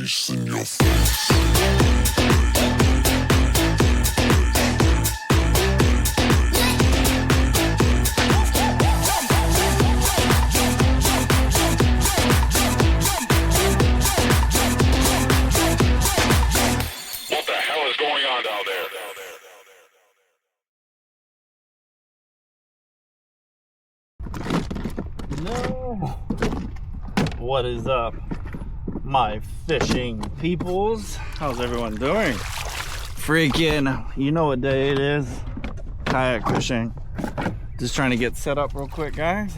face in your face. What the hell is going on down there? No. What is up, my fishing peoples? How's everyone doing? Freaking, you know what day it is? Kayak fishing. Just trying to get set up real quick, guys.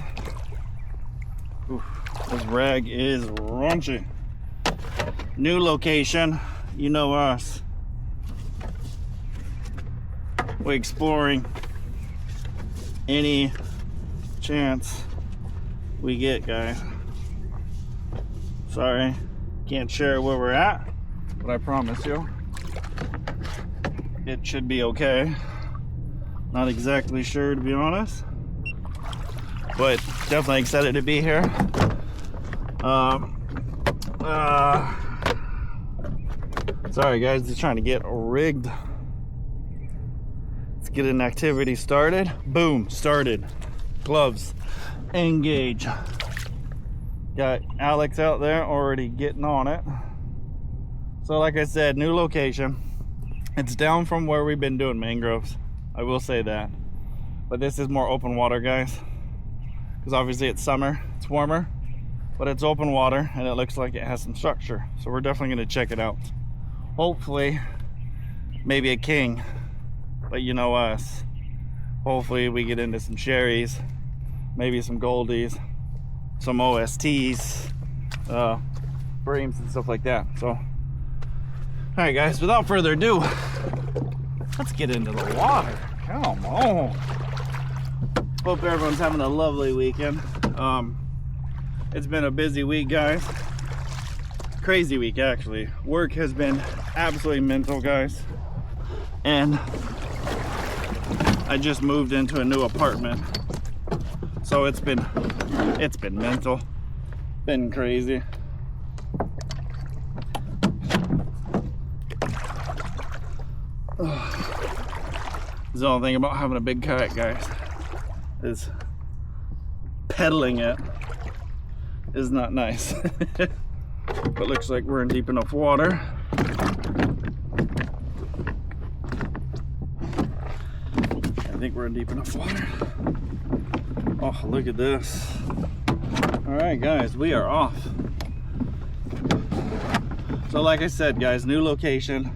Oof, this rag is raunchy. New location, you know us. We're exploring any chance we get, guys. Sorry, can't share where we're at, but I promise you it should be okay. Not exactly sure, to be honest, but definitely excited to be here. Sorry guys, just trying to get rigged. Let's get an activity started. Boom, started. Gloves, engage. Got Alex out there already getting on it. So like I said, new location. It's down from where we've been doing mangroves, I will say that, but this is more open water, guys, because obviously it's summer, it's warmer, but it's open water and it looks like it has some structure, so we're definitely going to check it out. Hopefully maybe a king, but you know us, hopefully we get into some sherries, maybe some goldies, some OSTs, breams and stuff like that. So all right guys, without further ado, let's get into the water. Come on. Hope everyone's having a lovely weekend. It's been a busy week, guys. Crazy week, actually. Work has been absolutely mental, guys. And I just moved into a new apartment. So it's been mental. Been crazy. This is the only thing about having a big kayak, guys, is pedaling it is not nice. But looks like we're in deep enough water. I think we're in deep enough water. Oh, look at this. All right, guys, we are off. So like I said, guys, new location.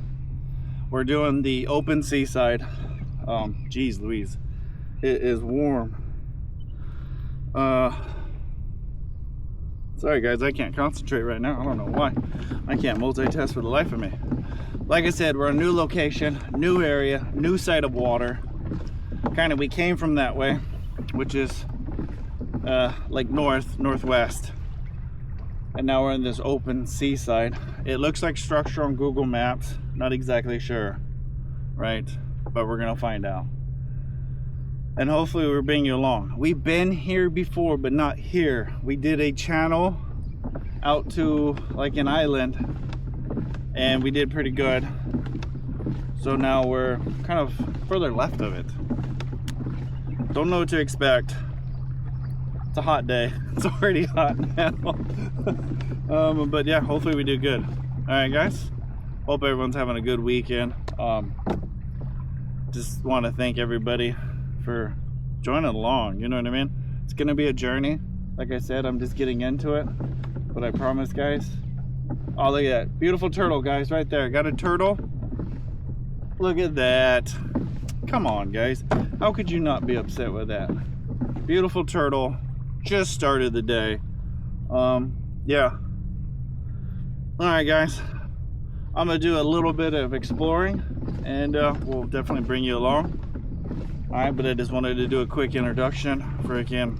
We're doing the open seaside. Geez Louise, it is warm. Sorry guys, I can't concentrate right now. I don't know why. I can't multitask for the life of me. Like I said, we're a new location, new area, new side of water. Kind of, we came from that way, which is like northwest, and now we're in this open seaside. It looks like structure on Google Maps, not exactly sure, right? But we're gonna find out, and hopefully we're bringing you along. We've been here before, but not here. We did a channel out to like an island, and we did pretty good. So now we're kind of further left of it. Don't know what to expect. It's a hot day. It's already hot now. But yeah, hopefully we do good. All right, guys. Hope everyone's having a good weekend. Just want to thank everybody for joining along. You know what I mean? It's gonna be a journey. Like I said, I'm just getting into it, but I promise, guys. Oh, look at that beautiful turtle, guys, right there. Got a turtle. Look at that. Come on, guys. How could you not be upset with that? Beautiful turtle. Just started the day. Yeah. All right, guys. I'm gonna do a little bit of exploring, and we'll definitely bring you along. All right, but I just wanted to do a quick introduction. Freaking,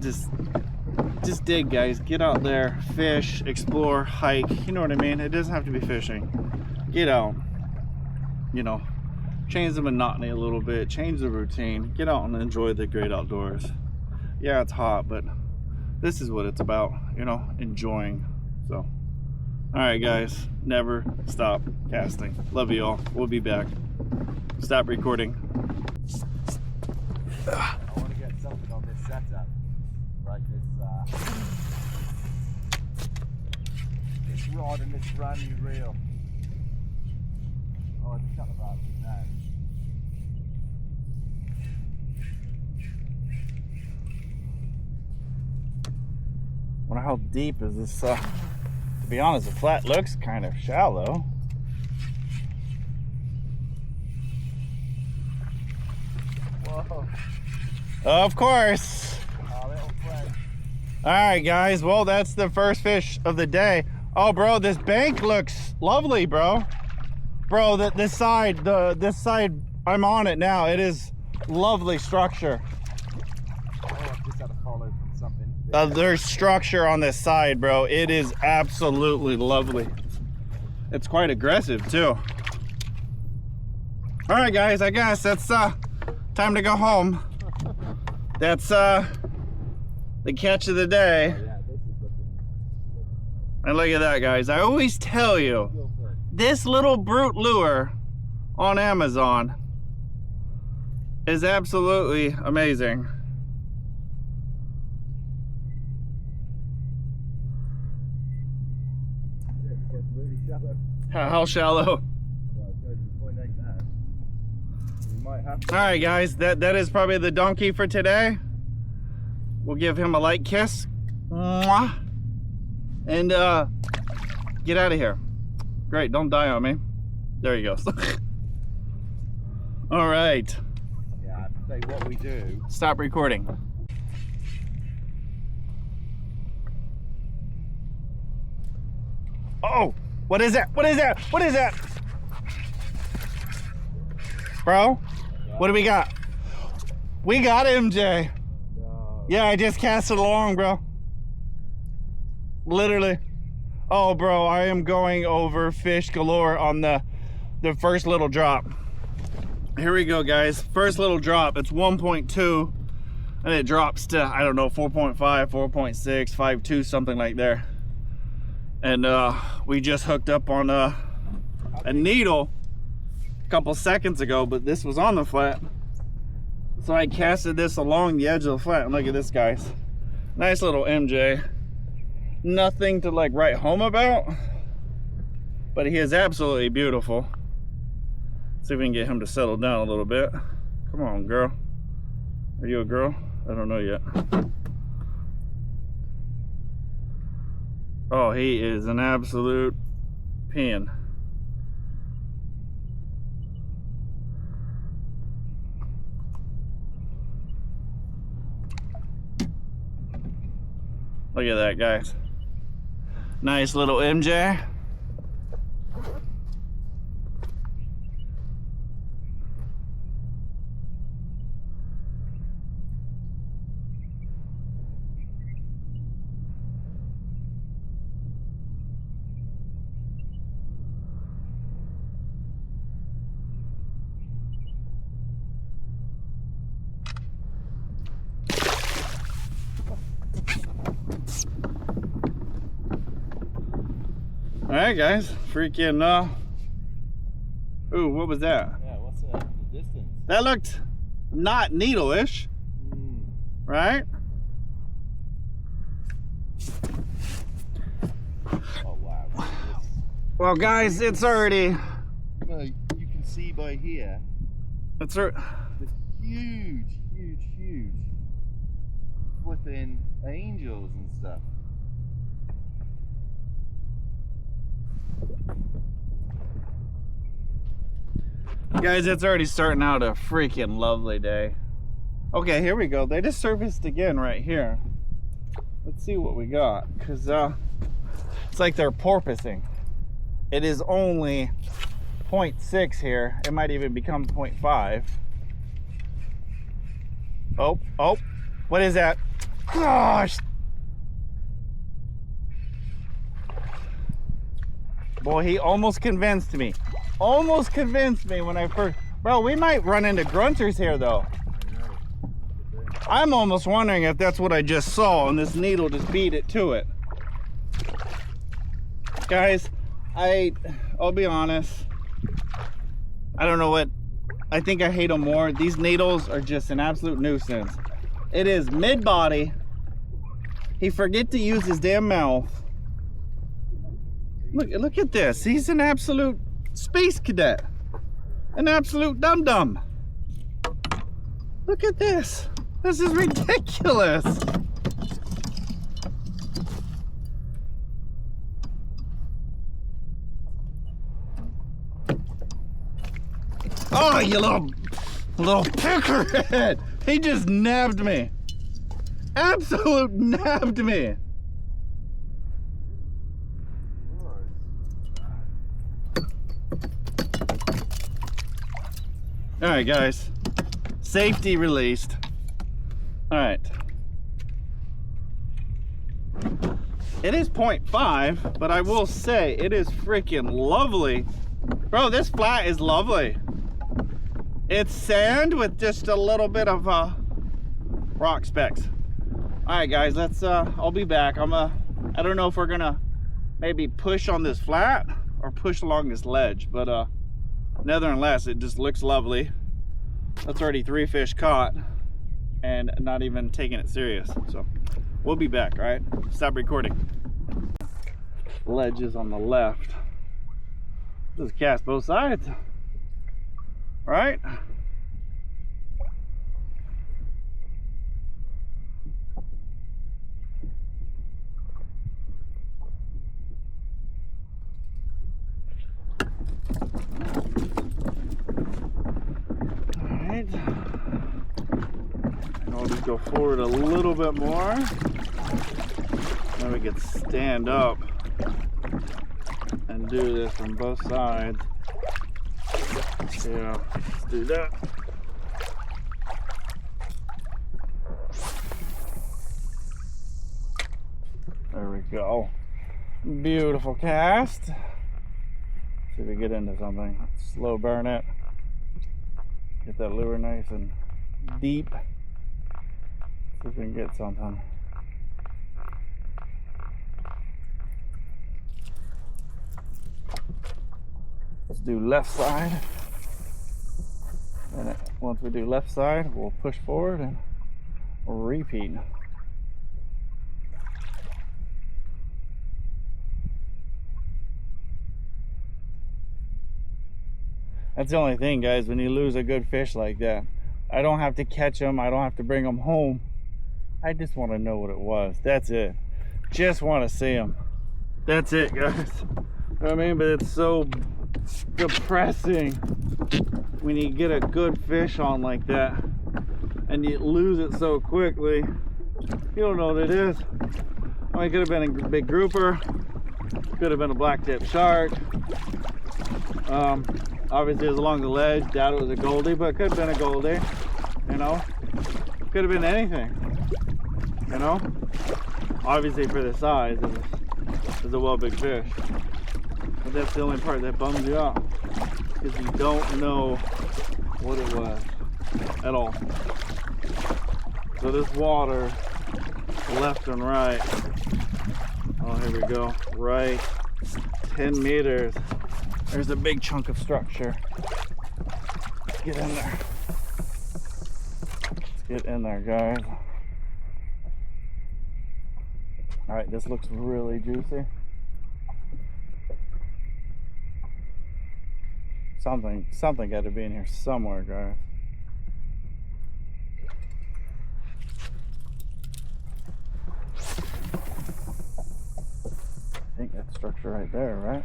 just dig, guys. Get out there, fish, explore, hike. You know what I mean? It doesn't have to be fishing. Get out. You know, change the monotony a little bit, change the routine, get out and enjoy the great outdoors. Yeah, it's hot, but this is what it's about, you know, enjoying. So All right, guys, never stop casting. Love you all. We'll be back. Stop recording. I want to get something on this setup, like this rod and this brand new reel. Oh, it's cut about it now. Wonder how deep is this? To be honest, the flat looks kind of shallow. Whoa. Of course. Our little friend. All right, guys. Well, that's the first fish of the day. Oh, bro, this bank looks lovely, bro. Bro, this side I'm on it now. It is lovely structure. Oh, I've just had a follow from something. There's structure on this side, bro. It is absolutely lovely. It's quite aggressive too. All right, guys. I guess that's time to go home. That's the catch of the day. Oh, yeah, this is looking. And look at that, guys. I always tell you, this little brute lure on Amazon is absolutely amazing. It's really shallow. How shallow? Well, it goes to 0.8 now. We might have to. All right, guys, that is probably the donkey for today. We'll give him a light kiss. Mwah. And get out of here. Great, don't die on me. There he goes. All right. Yeah, I'd say what we do. Stop recording. Oh, what is that? What is that? What is that? Bro, what do we got? We got MJ. No. Yeah, I just cast it along, bro. Literally. Oh, bro, I am going over fish galore on the first little drop. Here we go, guys. First little drop. It's 1.2, and it drops to, I don't know, 4.5, 4.6, 5.2, something like there. And we just hooked up on a needle a couple seconds ago, but this was on the flat. So I casted this along the edge of the flat, and look at this, guys. Nice little MJ. Nothing to like write home about, but he is absolutely beautiful. See if we can get him to settle down a little bit. Come on, girl. Are you a girl? I don't know yet. Oh, he is an absolute pin. Look at that, guys. Nice little MJ. All right, guys, freaking, ooh, what was that? Yeah, what's the distance? That looked not needle-ish, right? Oh, wow. Well, guys, it's already, Well, you can see by here, it's the huge flipping angels and stuff. guys, it's already starting out a freaking lovely day. Okay, here we go. They just surfaced again right here. Let's see what we got, because it's like they're porpoising. It is only 0.6 here. It might even become 0.5. Oh, what is that? Gosh. Boy, he almost convinced me. Almost convinced me when I first... Bro, we might run into grunters here, though. I'm almost wondering if that's what I just saw, and this needle just beat it to it. Guys, I'll be honest. I don't know what. I think I hate them more. These needles are just an absolute nuisance. It is mid-body. He forget to use his damn mouth. Look at this. He's an absolute space cadet. An absolute dum-dum. Look at this. This is ridiculous. Oh, you little peckerhead. He just nabbed me. Absolute nabbed me. All right, guys. Safety released. All right. It is 0.5, but I will say it is freaking lovely. Bro, this flat is lovely. It's sand with just a little bit of rock specks. All right, guys, let's I'll be back. I don't know if we're gonna maybe push on this flat or push along this ledge, but nevertheless, it just looks lovely. That's already 3 fish caught and not even taking it serious. So we'll be back. All right, stop recording. Ledge is on the left. Just cast both sides. Right? Alright. And I'll just go forward a little bit more. Then we can stand up and do this from both sides. Yeah, let's do that. There we go. Beautiful cast. See if we get into something. Slow burn it. Get that lure nice and deep. See if we can get something. Let's do left side. And once we do left side, we'll push forward and repeat. That's the only thing, guys, when you lose a good fish like that. I don't have to catch them. I don't have to bring them home. I just want to know what it was. That's it. Just want to see them. That's it, guys. You know what I mean? But it's so depressing when you get a good fish on like that and you lose it so quickly. You don't know what it is. I mean, it could have been a big grouper, could have been a black tip shark. Obviously it was along the ledge. Doubt it was a goldie, but it could have been a goldie. You know, could have been anything. You know, obviously for the size, it was a well big fish. But that's the only part that bums you out, is you don't know what it was at all. So this water, left and right, oh, here we go, right 10 meters. There's a big chunk of structure. Let's get in there. Let's get in there, guys. All right, this looks really juicy. Something got to be in here somewhere, guys. I think that structure right there, right?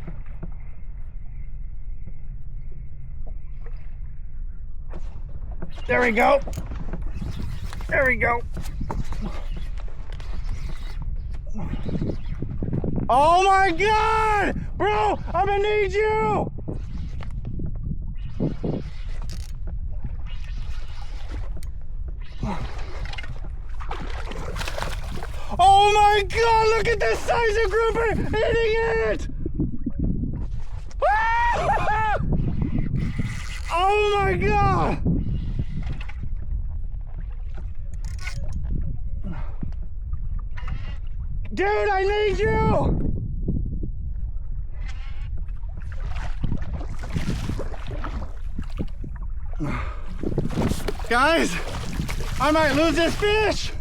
There we go. There we go. Oh my God, bro! I'm gonna need you. Oh my God, look at the size of grouper hitting it! Ah! Oh my God! Dude, I need you! Guys, I might lose this fish.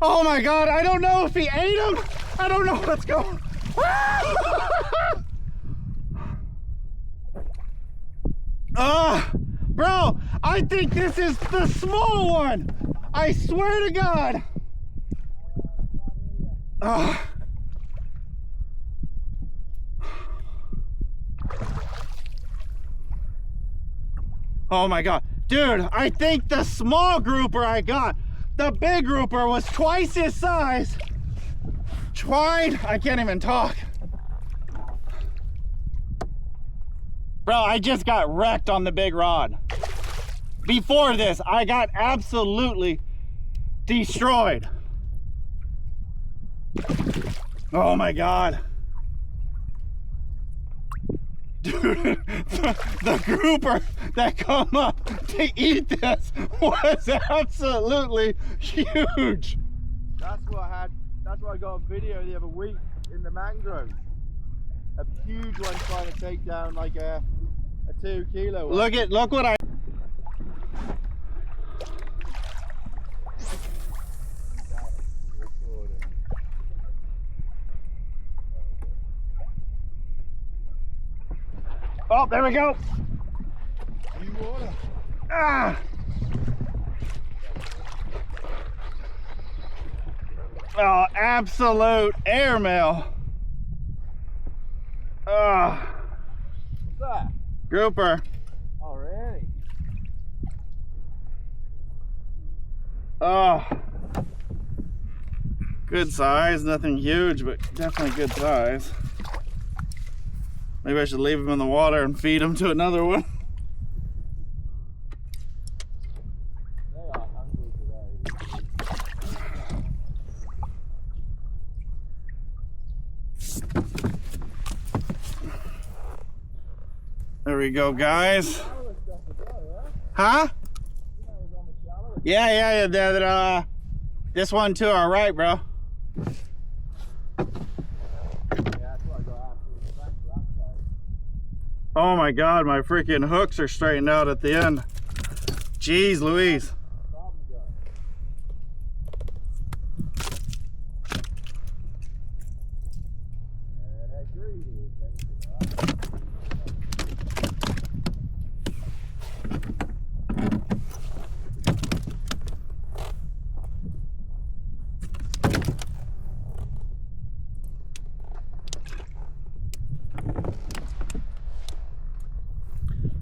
Oh my God, I don't know if he ate him. I don't know what's going on. Bro, I think this is the small one. I swear to God. Oh my God. Dude, I think the small grouper I got, the big grouper was twice his size. I can't even talk. Bro, I just got wrecked on the big rod. Before this, I got absolutely destroyed. Oh my God. Dude, the grouper that come up to eat this was absolutely huge. That's what I got on video the other week in the mangrove. A huge one trying to take down like a 2 kilo one. Look what I... Oh, there we go. Ah! Oh, absolute airmail. What's that? Grouper. Oh, really? Oh. Good size, nothing huge, but definitely good size. Maybe I should leave him in the water and feed him to another one. They are hungry today. There we go, guys. Huh? Yeah. This one to our right, bro. Oh my God, my freaking hooks are straightened out at the end. Jeez Louise.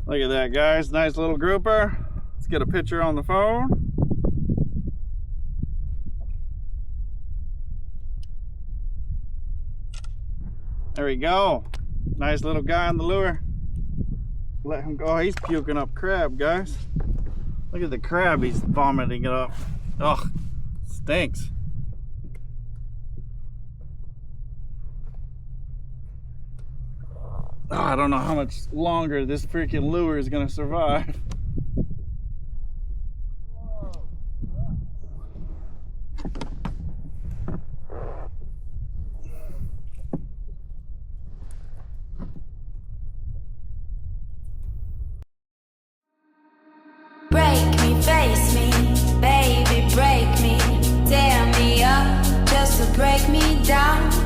Look at that, guys. Nice little grouper. Let's get a picture on the phone. There we go. Nice little guy on the lure. Let him go. Oh, he's puking up crab, guys. Look at the crab. He's vomiting it up. Ugh, stinks. Oh, I don't know how much longer this freaking lure is gonna survive. Break me, face me, baby, break me, tear me up just to break me down.